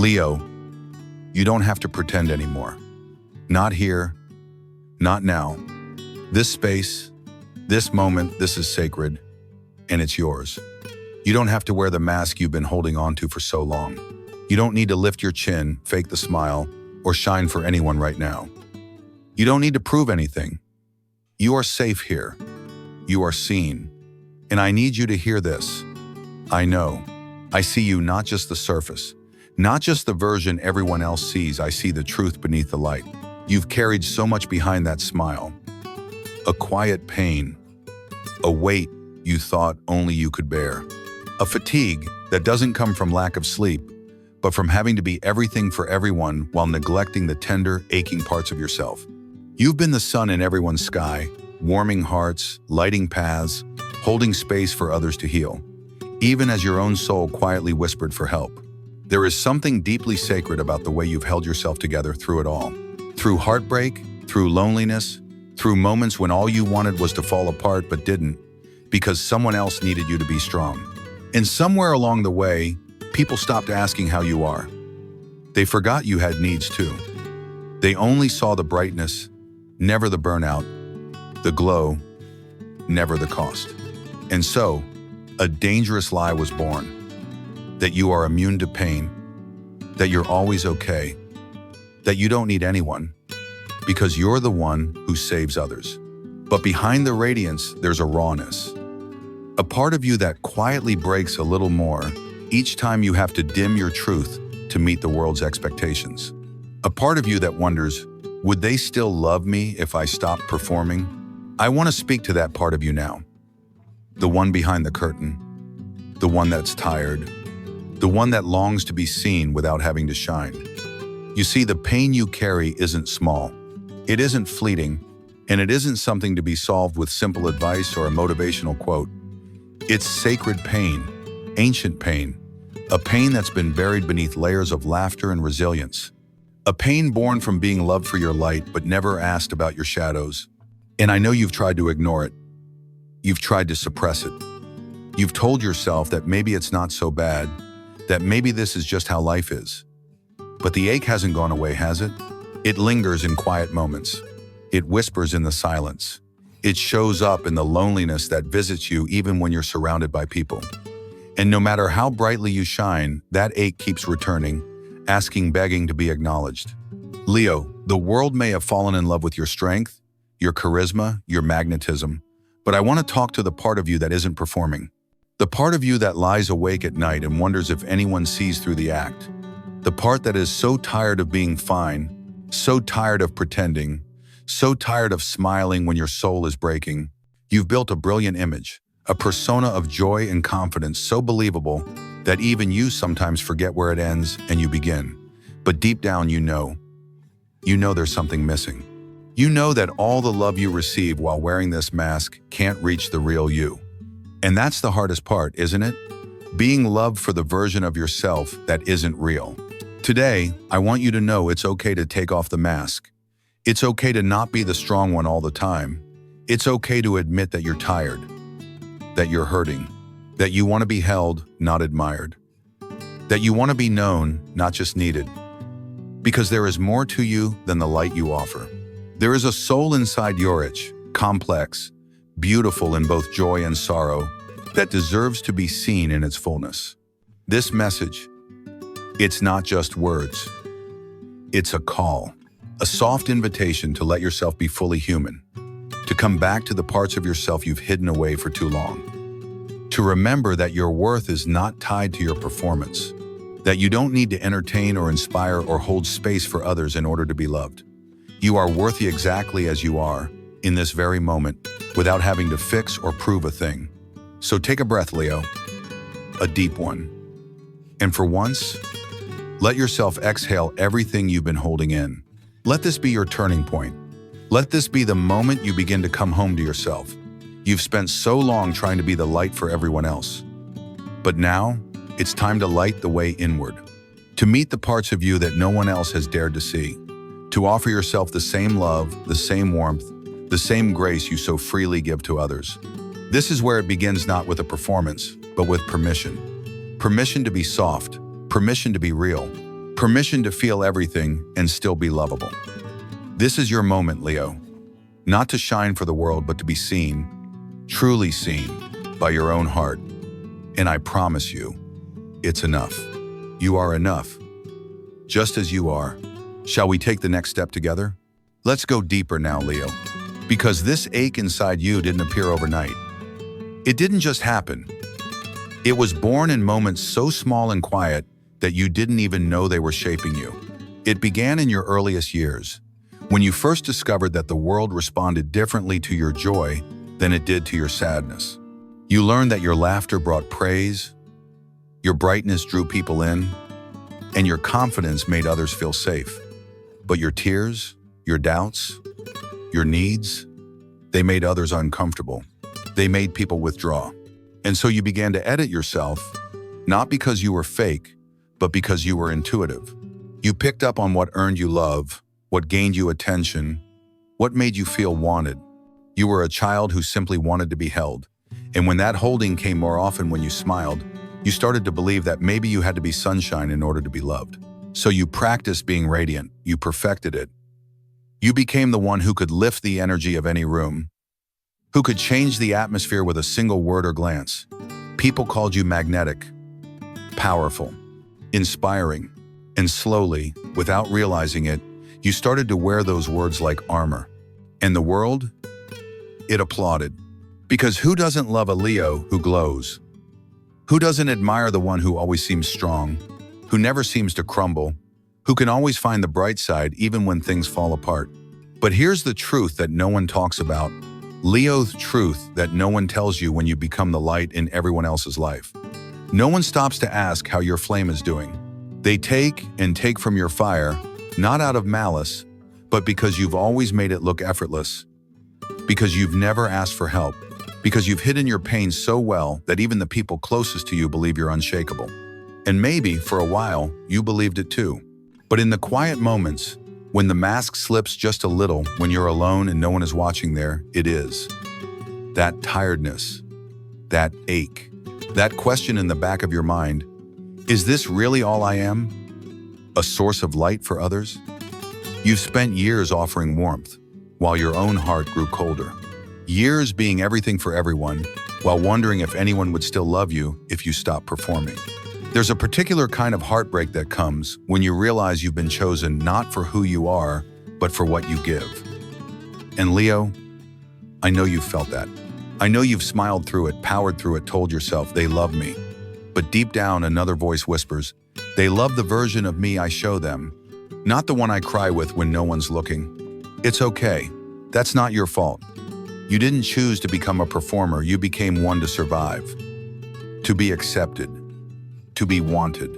Leo, you don't have to pretend anymore. Not here, not now. This space, this moment, this is sacred, and it's yours. You don't have to wear the mask you've been holding on to for so long. You don't need to lift your chin, fake the smile, or shine for anyone right now. You don't need to prove anything. You are safe here. You are seen. And I need you to hear this. I know. I see you, not just the surface, not just the version everyone else sees. I see the truth beneath the light. You've carried so much behind that smile. A quiet pain, a weight you thought only you could bear, a fatigue that doesn't come from lack of sleep, but from having to be everything for everyone while neglecting the tender, aching parts of yourself. You've been the sun in everyone's sky, warming hearts, lighting paths, holding space for others to heal, even as your own soul quietly whispered for help. There is something deeply sacred about the way you've held yourself together through it all. Through heartbreak, through loneliness, through moments when all you wanted was to fall apart but didn't, because someone else needed you to be strong. And somewhere along the way, people stopped asking how you are. They forgot you had needs too. They only saw the brightness, never the burnout, the glow, never the cost. And so, a dangerous lie was born. That you are immune to pain, that you're always okay, that you don't need anyone, because you're the one who saves others. But behind the radiance, there's a rawness. A part of you that quietly breaks a little more each time you have to dim your truth to meet the world's expectations. A part of you that wonders, would they still love me if I stopped performing? I want to speak to that part of you now. The one behind the curtain, the one that's tired, the one that longs to be seen without having to shine. You see, the pain you carry isn't small. It isn't fleeting, and it isn't something to be solved with simple advice or a motivational quote. It's sacred pain, ancient pain, a pain that's been buried beneath layers of laughter and resilience. A pain born from being loved for your light but never asked about your shadows. And I know you've tried to ignore it. You've tried to suppress it. You've told yourself that maybe it's not so bad, that maybe this is just how life is. But the ache hasn't gone away, has it? It lingers in quiet moments. It whispers in the silence. It shows up in the loneliness that visits you even when you're surrounded by people. And no matter how brightly you shine, that ache keeps returning, asking, begging to be acknowledged. Leo, the world may have fallen in love with your strength, your charisma, your magnetism, but I want to talk to the part of you that isn't performing. The part of you that lies awake at night and wonders if anyone sees through the act. The part that is so tired of being fine, so tired of pretending, so tired of smiling when your soul is breaking. You've built a brilliant image, a persona of joy and confidence so believable that even you sometimes forget where it ends and you begin. But deep down you know there's something missing. You know that all the love you receive while wearing this mask can't reach the real you. And that's the hardest part, isn't it? Being loved for the version of yourself that isn't real. Today, I want you to know it's okay to take off the mask. It's okay to not be the strong one all the time. It's okay to admit that you're tired, that you're hurting, that you want to be held, not admired, that you want to be known, not just needed. Because there is more to you than the light you offer. There is a soul inside you rich, complex, beautiful in both joy and sorrow, that deserves to be seen in its fullness. This message, it's not just words. It's a call, a soft invitation to let yourself be fully human, to come back to the parts of yourself you've hidden away for too long, to remember that your worth is not tied to your performance, that you don't need to entertain or inspire or hold space for others in order to be loved. You are worthy exactly as you are, in this very moment, without having to fix or prove a thing. So take a breath, Leo, a deep one. And for once, let yourself exhale everything you've been holding in. Let this be your turning point. Let this be the moment you begin to come home to yourself. You've spent so long trying to be the light for everyone else. But now, it's time to light the way inward, to meet the parts of you that no one else has dared to see, to offer yourself the same love, the same warmth, the same grace you so freely give to others. This is where it begins, not with a performance, but with permission. Permission to be soft, permission to be real, Permission to feel everything and still be lovable. This is your moment, Leo. Not to shine for the world, but to be seen, truly seen, by your own heart. And I promise you, it's enough. You are enough, just as you are. Shall we take the next step together? Let's go deeper now, Leo. Because this ache inside you didn't appear overnight. It didn't just happen. It was born in moments so small and quiet that you didn't even know they were shaping you. It began in your earliest years, when you first discovered that the world responded differently to your joy than it did to your sadness. You learned that your laughter brought praise, your brightness drew people in, and your confidence made others feel safe. But your tears, your doubts, your needs, they made others uncomfortable. They made people withdraw. And so you began to edit yourself, not because you were fake, but because you were intuitive. You picked up on what earned you love, what gained you attention, what made you feel wanted. You were a child who simply wanted to be held. And when that holding came more often when you smiled, you started to believe that maybe you had to be sunshine in order to be loved. So you practiced being radiant, you perfected it. You became the one who could lift the energy of any room, who could change the atmosphere with a single word or glance. People called you magnetic, powerful, inspiring, and slowly, without realizing it, you started to wear those words like armor. And the world, it applauded. Because who doesn't love a Leo who glows? Who doesn't admire the one who always seems strong, who never seems to crumble, who can always find the bright side even when things fall apart? But here's the truth that no one talks about. Leo's truth that no one tells you when you become the light in everyone else's life. No one stops to ask how your flame is doing. They take and take from your fire, not out of malice, but because you've always made it look effortless, because you've never asked for help, because you've hidden your pain so well that even the people closest to you believe you're unshakable. And maybe, for a while, you believed it too. But in the quiet moments, when the mask slips just a little, when you're alone and no one is watching there, it is. That tiredness, that ache, that question in the back of your mind, is this really all I am? A source of light for others? You've spent years offering warmth, while your own heart grew colder. Years being everything for everyone, while wondering if anyone would still love you if you stopped performing. There's a particular kind of heartbreak that comes when you realize you've been chosen not for who you are, but for what you give. And Leo, I know you've felt that. I know you've smiled through it, powered through it, told yourself, they love me. But deep down, another voice whispers, they love the version of me I show them, not the one I cry with when no one's looking. It's okay. That's not your fault. You didn't choose to become a performer, you became one to survive, to be accepted, to be wanted.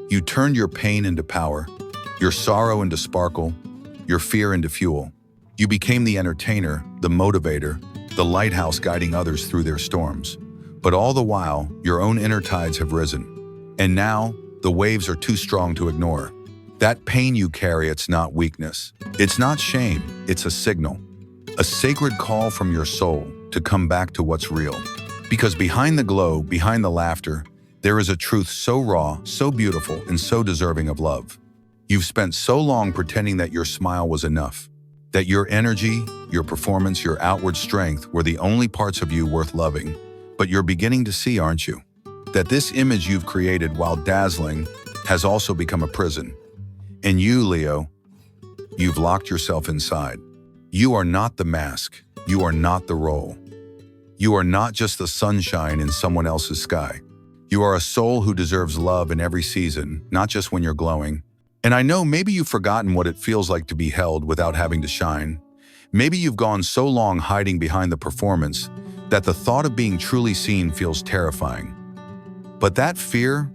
You turned your pain into power, your sorrow into sparkle, your fear into fuel. You became the entertainer, the motivator, the lighthouse guiding others through their storms. But all the while, your own inner tides have risen. And now, the waves are too strong to ignore. That pain you carry, it's not weakness. It's not shame, it's a signal. A sacred call from your soul to come back to what's real. Because behind the glow, behind the laughter, there is a truth so raw, so beautiful, and so deserving of love. You've spent so long pretending that your smile was enough, that your energy, your performance, your outward strength were the only parts of you worth loving. But you're beginning to see, aren't you? That this image you've created while dazzling has also become a prison. And you, Leo, you've locked yourself inside. You are not the mask. You are not the role. You are not just the sunshine in someone else's sky. You are a soul who deserves love in every season, not just when you're glowing. And I know maybe you've forgotten what it feels like to be held without having to shine. Maybe you've gone so long hiding behind the performance that the thought of being truly seen feels terrifying. But that fear,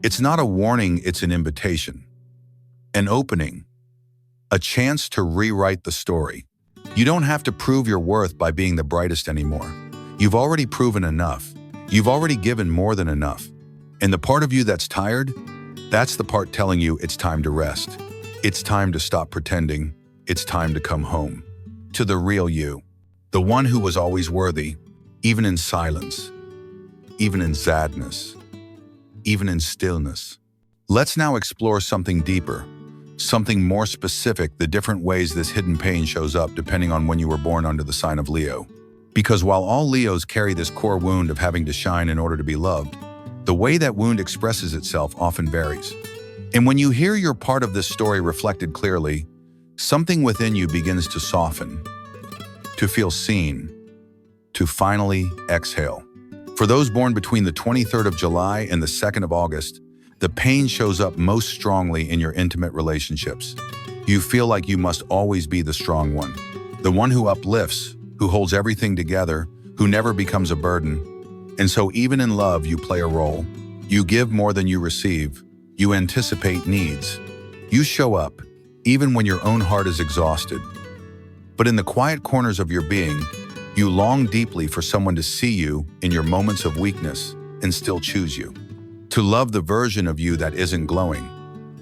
it's not a warning, it's an invitation. An opening. A chance to rewrite the story. You don't have to prove your worth by being the brightest anymore. You've already proven enough. You've already given more than enough. And the part of you that's tired, that's the part telling you it's time to rest. It's time to stop pretending. It's time to come home. To the real you. The one who was always worthy, even in silence, even in sadness, even in stillness. Let's now explore something deeper, something more specific, the different ways this hidden pain shows up depending on when you were born under the sign of Leo. Because while all Leos carry this core wound of having to shine in order to be loved, the way that wound expresses itself often varies. And when you hear your part of this story reflected clearly, something within you begins to soften, to feel seen, to finally exhale. For those born between the 23rd of July and the 2nd of August, the pain shows up most strongly in your intimate relationships. You feel like you must always be the strong one, the one who uplifts, who holds everything together, who never becomes a burden. And so even in love, you play a role. You give more than you receive. You anticipate needs. You show up, even when your own heart is exhausted. But in the quiet corners of your being, you long deeply for someone to see you in your moments of weakness and still choose you. To love the version of you that isn't glowing,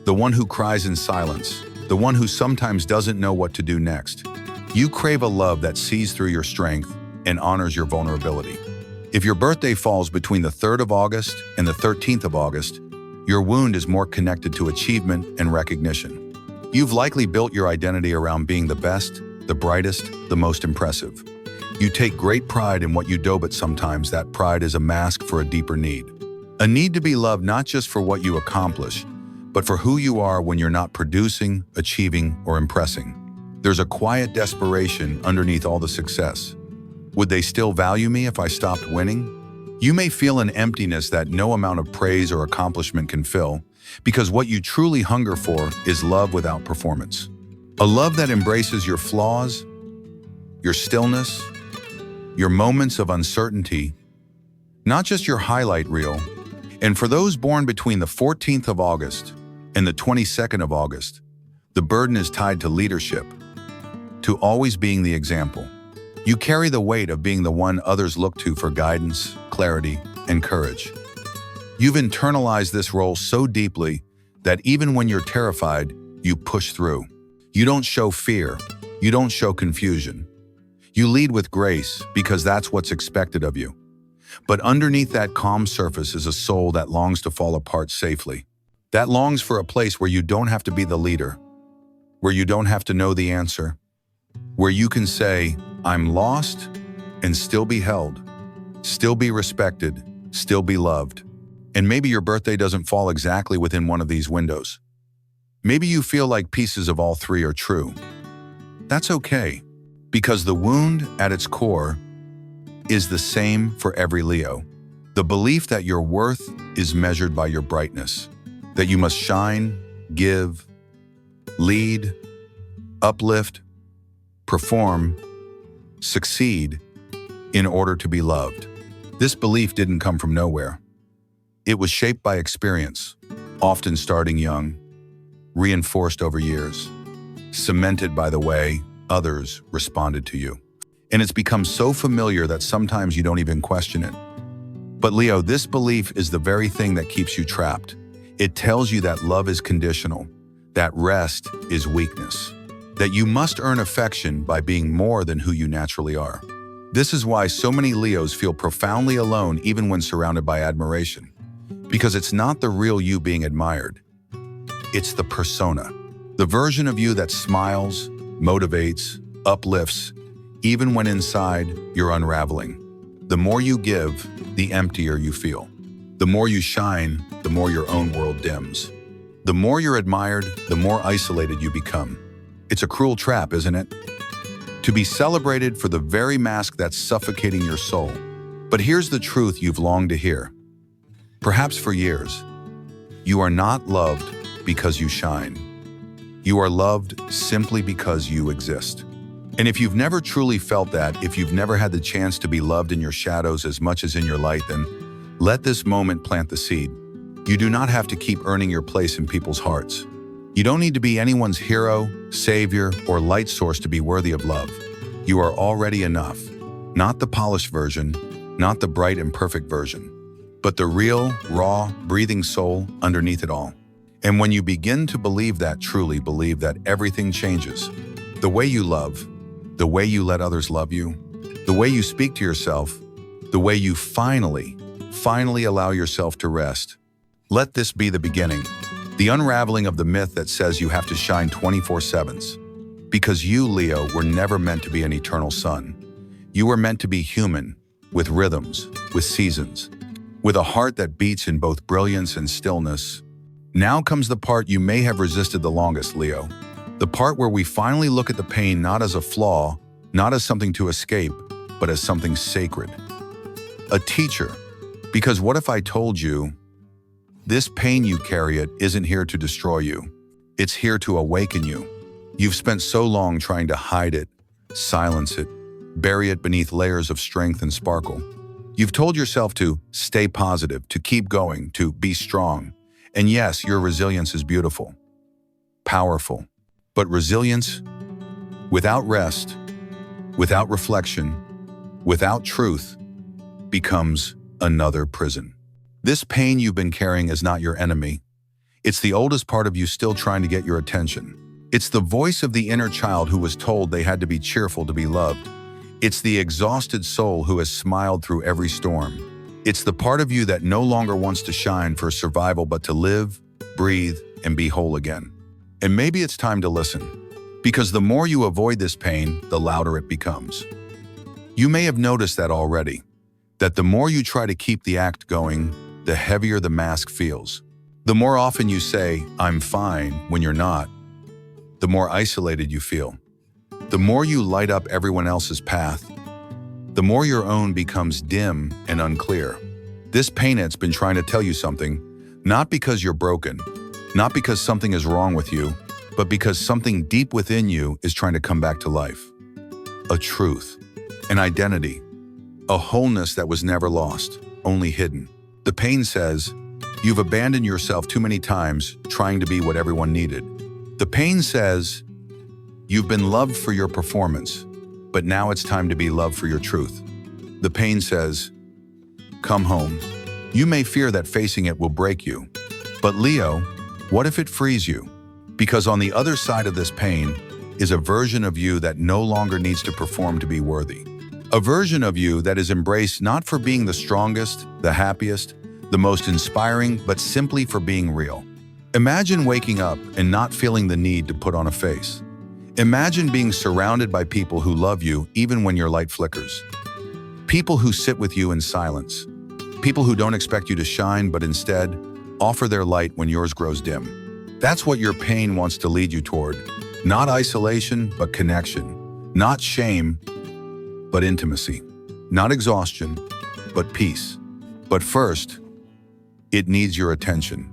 the one who cries in silence, the one who sometimes doesn't know what to do next. You crave a love that sees through your strength and honors your vulnerability. If your birthday falls between the 3rd of August and the 13th of August, your wound is more connected to achievement and recognition. You've likely built your identity around being the best, the brightest, the most impressive. You take great pride in what you do, but sometimes that pride is a mask for a deeper need. A need to be loved not just for what you accomplish, but for who you are when you're not producing, achieving, or impressing. There's a quiet desperation underneath all the success. Would they still value me if I stopped winning? You may feel an emptiness that no amount of praise or accomplishment can fill, because what you truly hunger for is love without performance. A love that embraces your flaws, your stillness, your moments of uncertainty, not just your highlight reel. And for those born between the 14th of August and the 22nd of August, the burden is tied to leadership, to always being the example. You carry the weight of being the one others look to for guidance, clarity, and courage. You've internalized this role so deeply that even when you're terrified, you push through. You don't show fear. You don't show confusion. You lead with grace because that's what's expected of you. But underneath that calm surface is a soul that longs to fall apart safely. That longs for a place where you don't have to be the leader, where you don't have to know the answer, where you can say, I'm lost, and still be held, still be respected, still be loved. And maybe your birthday doesn't fall exactly within one of these windows. Maybe you feel like pieces of all three are true. That's okay, because the wound at its core is the same for every Leo. The belief that your worth is measured by your brightness, that you must shine, give, lead, uplift, perform, succeed in order to be loved. This belief didn't come from nowhere. It was shaped by experience, often starting young, reinforced over years, cemented by the way others responded to you. And it's become so familiar that sometimes you don't even question it. But Leo, this belief is the very thing that keeps you trapped. It tells you that love is conditional, that rest is weakness, that you must earn affection by being more than who you naturally are. This is why so many Leos feel profoundly alone even when surrounded by admiration. Because it's not the real you being admired. It's the persona, the version of you that smiles, motivates, uplifts, even when inside you're unraveling. The more you give, the emptier you feel. The more you shine, the more your own world dims. The more you're admired, the more isolated you become. It's a cruel trap, isn't it? To be celebrated for the very mask that's suffocating your soul. But here's the truth you've longed to hear. Perhaps for years, you are not loved because you shine. You are loved simply because you exist. And if you've never truly felt that, if you've never had the chance to be loved in your shadows as much as in your light, then let this moment plant the seed. You do not have to keep earning your place in people's hearts. You don't need to be anyone's hero, savior, or light source to be worthy of love. You are already enough. Not the polished version, not the bright and perfect version, but the real, raw, breathing soul underneath it all. And when you begin to believe that, truly believe that, everything changes. The way you love, the way you let others love you, the way you speak to yourself, the way you finally allow yourself to rest. Let this be the beginning. The unraveling of the myth that says you have to shine 24/7s. Because you, Leo, were never meant to be an eternal sun. You were meant to be human, with rhythms, with seasons, with a heart that beats in both brilliance and stillness. Now comes the part you may have resisted the longest, Leo. The part where we finally look at the pain not as a flaw, not as something to escape, but as something sacred. A teacher. Because what if I told you, this pain you carry it isn't here to destroy you. It's here to awaken you. You've spent so long trying to hide it, silence it, bury it beneath layers of strength and sparkle. You've told yourself to stay positive, to keep going, to be strong. And yes, your resilience is beautiful, powerful. But resilience, without rest, without reflection, without truth, becomes another prison. This pain you've been carrying is not your enemy. It's the oldest part of you still trying to get your attention. It's the voice of the inner child who was told they had to be cheerful to be loved. It's the exhausted soul who has smiled through every storm. It's the part of you that no longer wants to shine for survival but to live, breathe, and be whole again. And maybe it's time to listen, because the more you avoid this pain, the louder it becomes. You may have noticed that already, that the more you try to keep the act going, the heavier the mask feels. The more often you say, "I'm fine," when you're not, the more isolated you feel. The more you light up everyone else's path, the more your own becomes dim and unclear. This pain has been trying to tell you something, not because you're broken, not because something is wrong with you, but because something deep within you is trying to come back to life. A truth, an identity, a wholeness that was never lost, only hidden. The pain says, you've abandoned yourself too many times trying to be what everyone needed. The pain says, you've been loved for your performance, but now it's time to be loved for your truth. The pain says, come home. You may fear that facing it will break you, but Leo, what if it frees you? Because on the other side of this pain is a version of you that no longer needs to perform to be worthy. A version of you that is embraced not for being the strongest, the happiest, the most inspiring, but simply for being real. Imagine waking up and not feeling the need to put on a face. Imagine being surrounded by people who love you even when your light flickers. People who sit with you in silence. People who don't expect you to shine, but instead offer their light when yours grows dim. That's what your pain wants to lead you toward. Not isolation, but connection. Not shame, but intimacy. Not exhaustion, but peace. But first, it needs your attention.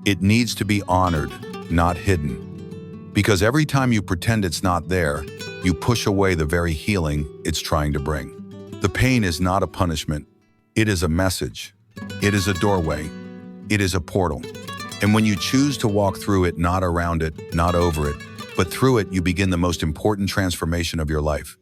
It needs to be honored, not hidden. Because every time you pretend it's not there, you push away the very healing it's trying to bring. The pain is not a punishment. It is a message. It is a doorway. It is a portal. And when you choose to walk through it, not around it, not over it, but through it, you begin the most important transformation of your life.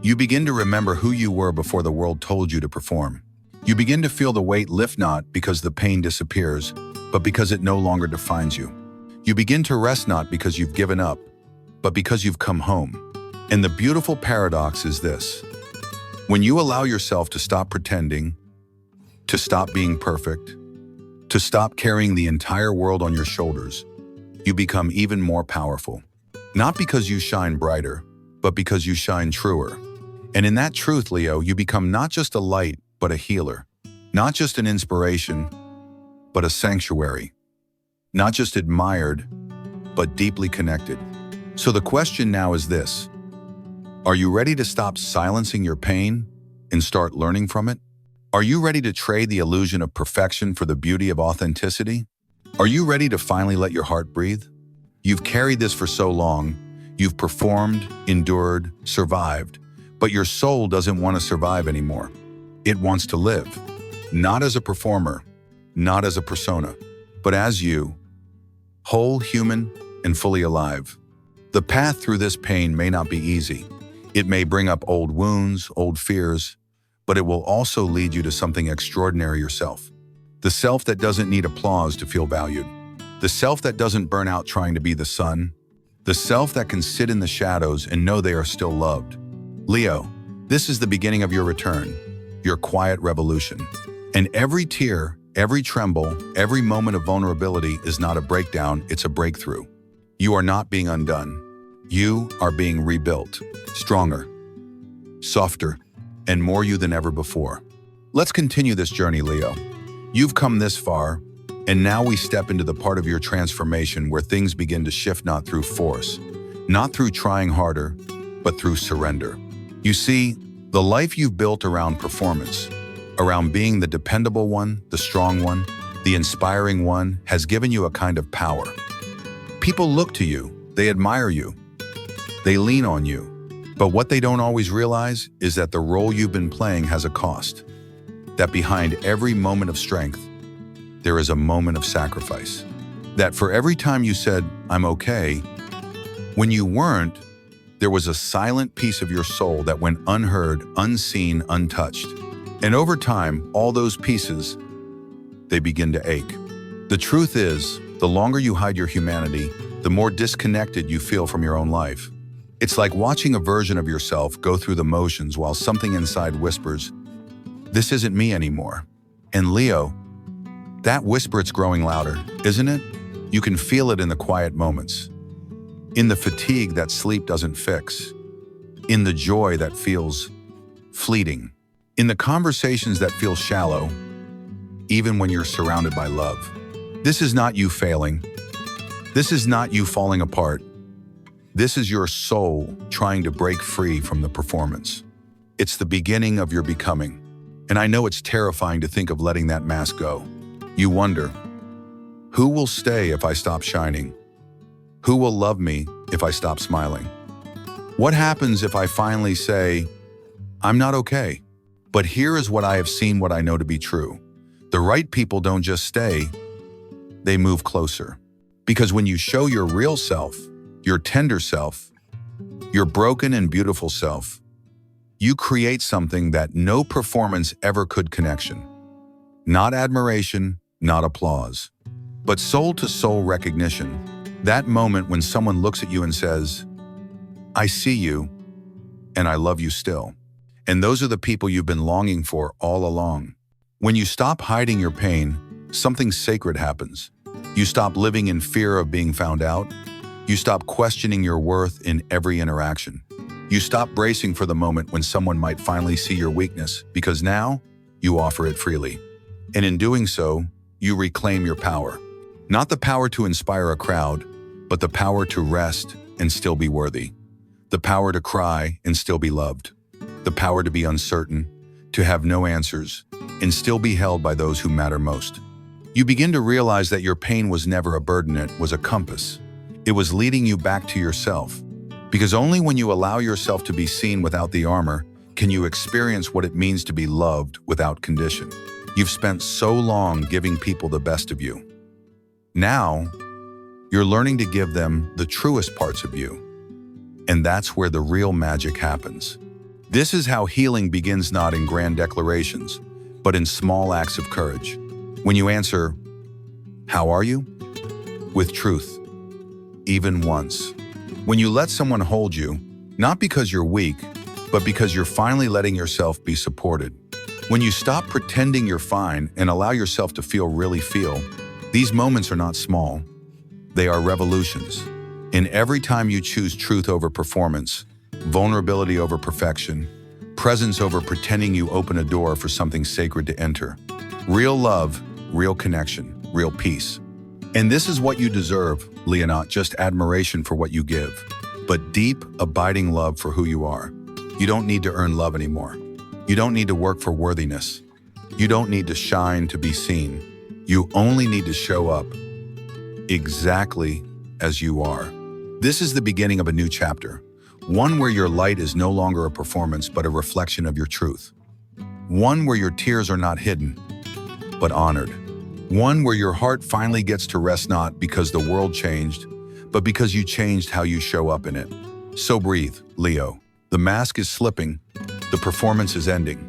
You begin to remember who you were before the world told you to perform. You begin to feel the weight lift not because the pain disappears, but because it no longer defines you. You begin to rest not because you've given up, but because you've come home. And the beautiful paradox is this. When you allow yourself to stop pretending, to stop being perfect, to stop carrying the entire world on your shoulders, you become even more powerful. Not because you shine brighter, but because you shine truer. And in that truth, Leo, you become not just a light, but a healer. Not just an inspiration, but a sanctuary. Not just admired, but deeply connected. So the question now is this. Are you ready to stop silencing your pain and start learning from it? Are you ready to trade the illusion of perfection for the beauty of authenticity? Are you ready to finally let your heart breathe? You've carried this for so long. You've performed, endured, survived, but your soul doesn't want to survive anymore. It wants to live, not as a performer, not as a persona, but as you, whole, human, and fully alive. The path through this pain may not be easy. It may bring up old wounds, old fears, but it will also lead you to something extraordinary yourself. The self that doesn't need applause to feel valued. The self that doesn't burn out trying to be the sun. The self that can sit in the shadows and know they are still loved. Leo, this is the beginning of your return, your quiet revolution. And every tear, Every tremble, every moment of vulnerability is not a breakdown, it's a breakthrough. You are not being undone. You are being rebuilt, stronger, softer, and more you than ever before. Let's continue this journey, Leo. You've come this far, and now we step into the part of your transformation where things begin to shift not through force, not through trying harder, but through surrender. You see, the life you've built around performance, around being the dependable one, the strong one, the inspiring one, has given you a kind of power. People look to you, they admire you, they lean on you. But what they don't always realize is that the role you've been playing has a cost. That behind every moment of strength, there is a moment of sacrifice. That for every time you said, "I'm okay," when you weren't, there was a silent piece of your soul that went unheard, unseen, untouched. And over time, all those pieces, they begin to ache. The truth is, the longer you hide your humanity, the more disconnected you feel from your own life. It's like watching a version of yourself go through the motions while something inside whispers, "This isn't me anymore." And Leo, that whisper, it's growing louder, isn't it? You can feel it in the quiet moments, in the fatigue that sleep doesn't fix, in the joy that feels fleeting, in the conversations that feel shallow, even when you're surrounded by love. This is not you failing. This is not you falling apart. This is your soul trying to break free from the performance. It's the beginning of your becoming. And I know it's terrifying to think of letting that mask go. You wonder, who will stay if I stop shining? Who will love me if I stop smiling? What happens if I finally say, "I'm not okay"? But here is what I have seen, what I know to be true. The right people don't just stay, they move closer. Because when you show your real self, your tender self, your broken and beautiful self, you create something that no performance ever could. Connection. Not admiration, not applause, but soul-to-soul recognition. That moment when someone looks at you and says, "I see you, and I love you still." And those are the people you've been longing for all along. When you stop hiding your pain, something sacred happens. You stop living in fear of being found out. You stop questioning your worth in every interaction. You stop bracing for the moment when someone might finally see your weakness, because now you offer it freely. And in doing so, you reclaim your power. Not the power to inspire a crowd, but the power to rest and still be worthy. The power to cry and still be loved. The power to be uncertain, to have no answers, and still be held by those who matter most. You begin to realize that your pain was never a burden, it was a compass. It was leading you back to yourself. Because only when you allow yourself to be seen without the armor can you experience what it means to be loved without condition. You've spent so long giving people the best of you. Now, you're learning to give them the truest parts of you. And that's where the real magic happens. This is how healing begins, not in grand declarations, but in small acts of courage. When you answer, "How are you?" with truth, even once. When you let someone hold you, not because you're weak, but because you're finally letting yourself be supported. When you stop pretending you're fine and allow yourself to really feel, these moments are not small. They are revolutions. And every time you choose truth over performance, vulnerability over perfection, presence over pretending, you open a door for something sacred to enter. Real love, real connection, real peace. And this is what you deserve, Leo, not just admiration for what you give, but deep, abiding love for who you are. You don't need to earn love anymore. You don't need to work for worthiness. You don't need to shine to be seen. You only need to show up exactly as you are. This is the beginning of a new chapter, one where your light is no longer a performance, but a reflection of your truth. One where your tears are not hidden, but honored. One where your heart finally gets to rest, not because the world changed, but because you changed how you show up in it. So breathe, Leo. The mask is slipping, the performance is ending,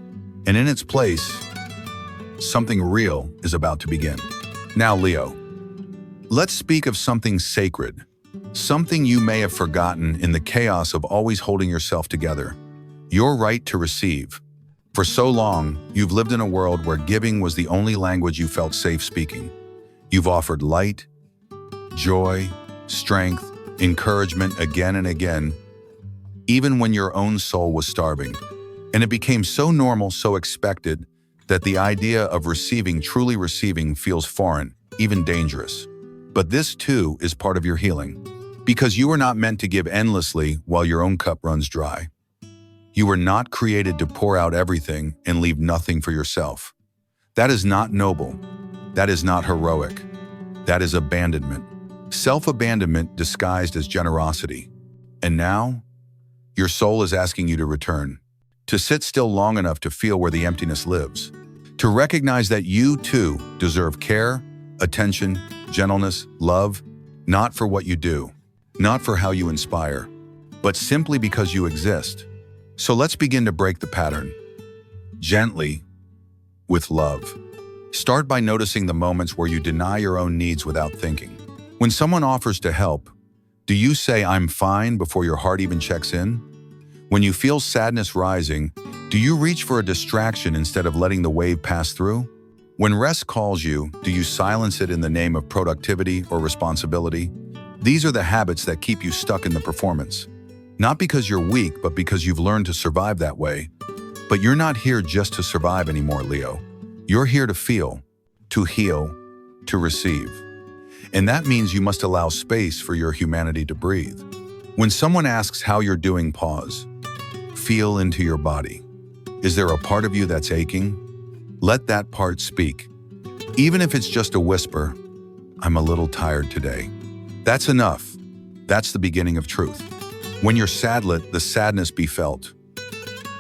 and in its place, something real is about to begin. Now, Leo, let's speak of something sacred, something you may have forgotten in the chaos of always holding yourself together. Your right to receive. For so long, you've lived in a world where giving was the only language you felt safe speaking. You've offered light, joy, strength, encouragement again and again, even when your own soul was starving. And it became so normal, so expected, that the idea of truly receiving, feels foreign, even dangerous. But this too is part of your healing, because you were not meant to give endlessly while your own cup runs dry. You were not created to pour out everything and leave nothing for yourself. That is not noble. That is not heroic. That is abandonment. Self-abandonment disguised as generosity. And now, your soul is asking you to return, to sit still long enough to feel where the emptiness lives, to recognize that you too deserve care, attention, gentleness, love, not for what you do, not for how you inspire, but simply because you exist. So let's begin to break the pattern. Gently, with love. Start by noticing the moments where you deny your own needs without thinking. When someone offers to help, do you say, "I'm fine," before your heart even checks in? When you feel sadness rising, do you reach for a distraction instead of letting the wave pass through? When rest calls you, do you silence it in the name of productivity or responsibility? These are the habits that keep you stuck in the performance. Not because you're weak, but because you've learned to survive that way. But you're not here just to survive anymore, Leo. You're here to feel, to heal, to receive. And that means you must allow space for your humanity to breathe. When someone asks how you're doing, pause. Feel into your body. Is there a part of you that's aching? Let that part speak. Even if it's just a whisper, "I'm a little tired today." That's enough. That's the beginning of truth. When you're sad, let the sadness be felt.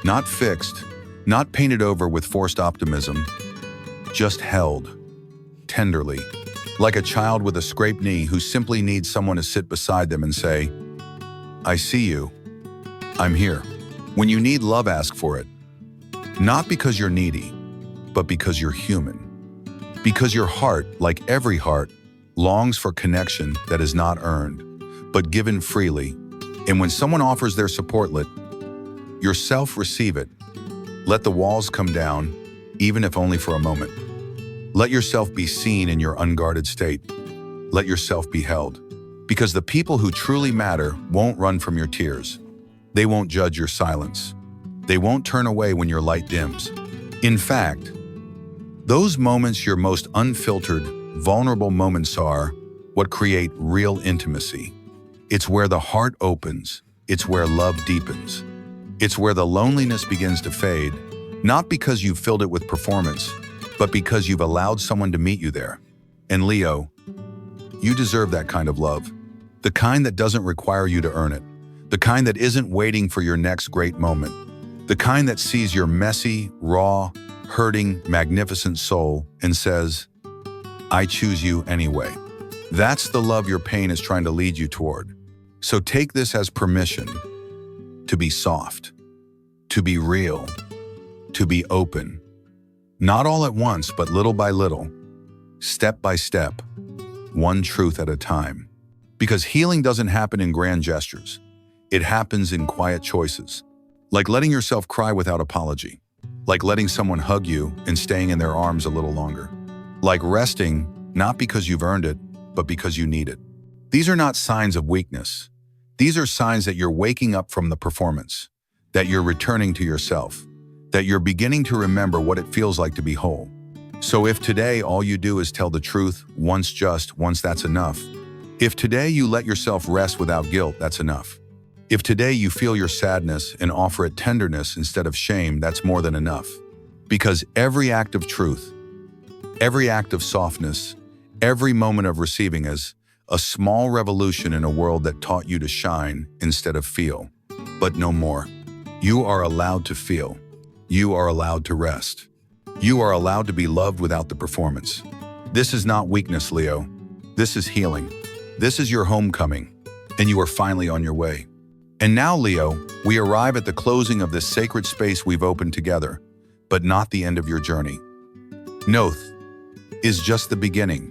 Not fixed, not painted over with forced optimism, just held, tenderly, like a child with a scraped knee who simply needs someone to sit beside them and say, "I see you. I'm here." When you need love, ask for it. Not because you're needy, but because you're human. Because your heart, like every heart, longs for connection that is not earned, but given freely. And when someone offers their support, let yourself receive it. Let the walls come down, even if only for a moment. Let yourself be seen in your unguarded state. Let yourself be held. Because the people who truly matter won't run from your tears. They won't judge your silence. They won't turn away when your light dims. In fact, those moments, your most unfiltered, vulnerable moments, are what create real intimacy. It's where the heart opens. It's where love deepens. It's where the loneliness begins to fade, not because you've filled it with performance, but because you've allowed someone to meet you there. And Leo, you deserve that kind of love. The kind that doesn't require you to earn it. The kind that isn't waiting for your next great moment. The kind that sees your messy, raw, hurting, magnificent soul and says, "I choose you anyway." That's the love your pain is trying to lead you toward. So take this as permission to be soft, to be real, to be open. Not all at once, but little by little, step by step, one truth at a time. Because healing doesn't happen in grand gestures. It happens in quiet choices. Like letting yourself cry without apology. Like letting someone hug you and staying in their arms a little longer. Like resting, not because you've earned it, but because you need it. These are not signs of weakness. These are signs that you're waking up from the performance, that you're returning to yourself, that you're beginning to remember what it feels like to be whole. So if today all you do is tell the truth, once, that's enough. If today you let yourself rest without guilt, that's enough. If today you feel your sadness and offer it tenderness instead of shame, that's more than enough. Because every act of truth, every act of softness, every moment of receiving is a small revolution in a world that taught you to shine instead of feel. But no more. You are allowed to feel. You are allowed to rest. You are allowed to be loved without the performance. This is not weakness, Leo. This is healing. This is your homecoming, and you are finally on your way. And now, Leo, we arrive at the closing of this sacred space we've opened together, but not the end of your journey. Noth is just the beginning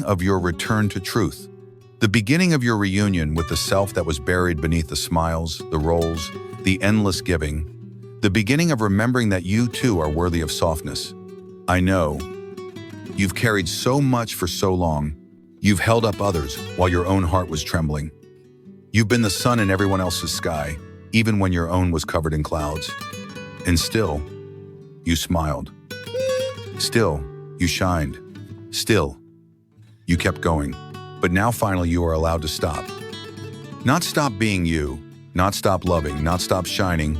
of your return to truth, the beginning of your reunion with the self that was buried beneath the smiles, the roles, the endless giving, The beginning of remembering that you too are worthy of softness. I know. You've carried so much for so long. You've held up others while your own heart was trembling. You've been the sun in everyone else's sky, even when your own was covered in clouds. And still, you smiled. Still, you shined. Still, you kept going. But now finally you are allowed to stop. Not stop being you, not stop loving, not stop shining,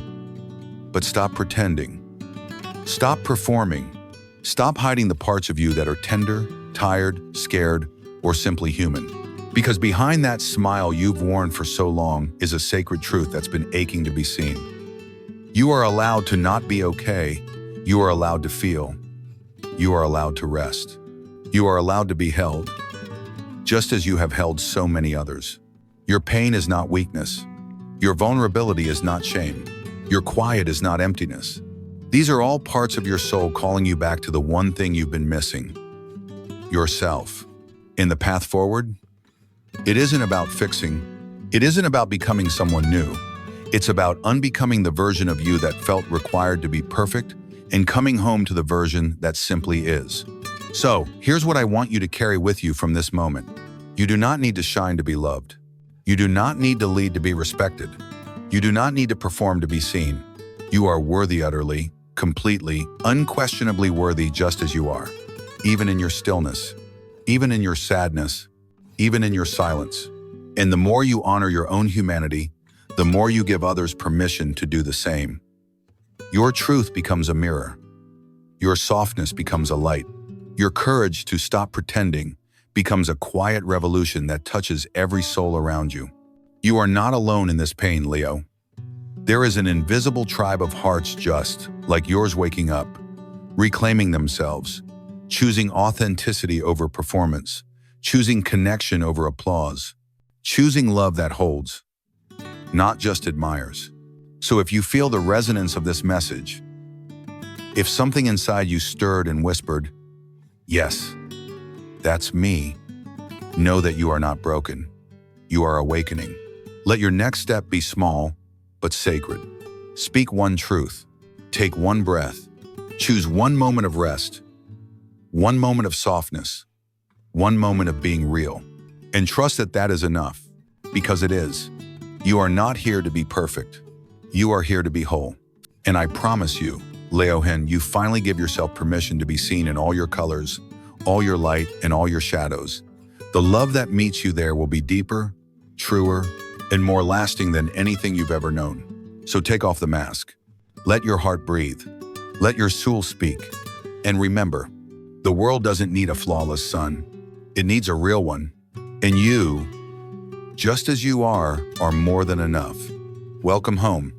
but stop pretending. Stop performing. Stop hiding the parts of you that are tender, tired, scared, or simply human. Because behind that smile you've worn for so long is a sacred truth that's been aching to be seen. You are allowed to not be okay. You are allowed to feel. You are allowed to rest. You are allowed to be held, just as you have held so many others. Your pain is not weakness. Your vulnerability is not shame. Your quiet is not emptiness. These are all parts of your soul calling you back to the one thing you've been missing: yourself. In the path forward, it isn't about fixing. It isn't about becoming someone new. It's about unbecoming the version of you that felt required to be perfect and coming home to the version that simply is. So, here's what I want you to carry with you from this moment. You do not need to shine to be loved. You do not need to lead to be respected. You do not need to perform to be seen. You are worthy utterly, completely, unquestionably worthy just as you are. Even in your stillness, even in your sadness, even in your silence. And the more you honor your own humanity, the more you give others permission to do the same. Your truth becomes a mirror. Your softness becomes a light. Your courage to stop pretending becomes a quiet revolution that touches every soul around you. You are not alone in this pain, Leo. There is an invisible tribe of hearts just like yours waking up, reclaiming themselves, choosing authenticity over performance, choosing connection over applause, choosing love that holds, not just admires. So if you feel the resonance of this message, if something inside you stirred and whispered, "Yes, that's me," know that you are not broken. You are awakening. Let your next step be small, but sacred. Speak one truth. Take one breath. Choose one moment of rest. One moment of softness. One moment of being real. And trust that that is enough, because it is. You are not here to be perfect. You are here to be whole. And I promise you, Leohen, you finally give yourself permission to be seen in all your colors, all your light, and all your shadows. The love that meets you there will be deeper, truer, and more lasting than anything you've ever known. So take off the mask. Let your heart breathe. Let your soul speak. And remember, the world doesn't need a flawless sun. It needs a real one. And you, just as you are more than enough. Welcome home.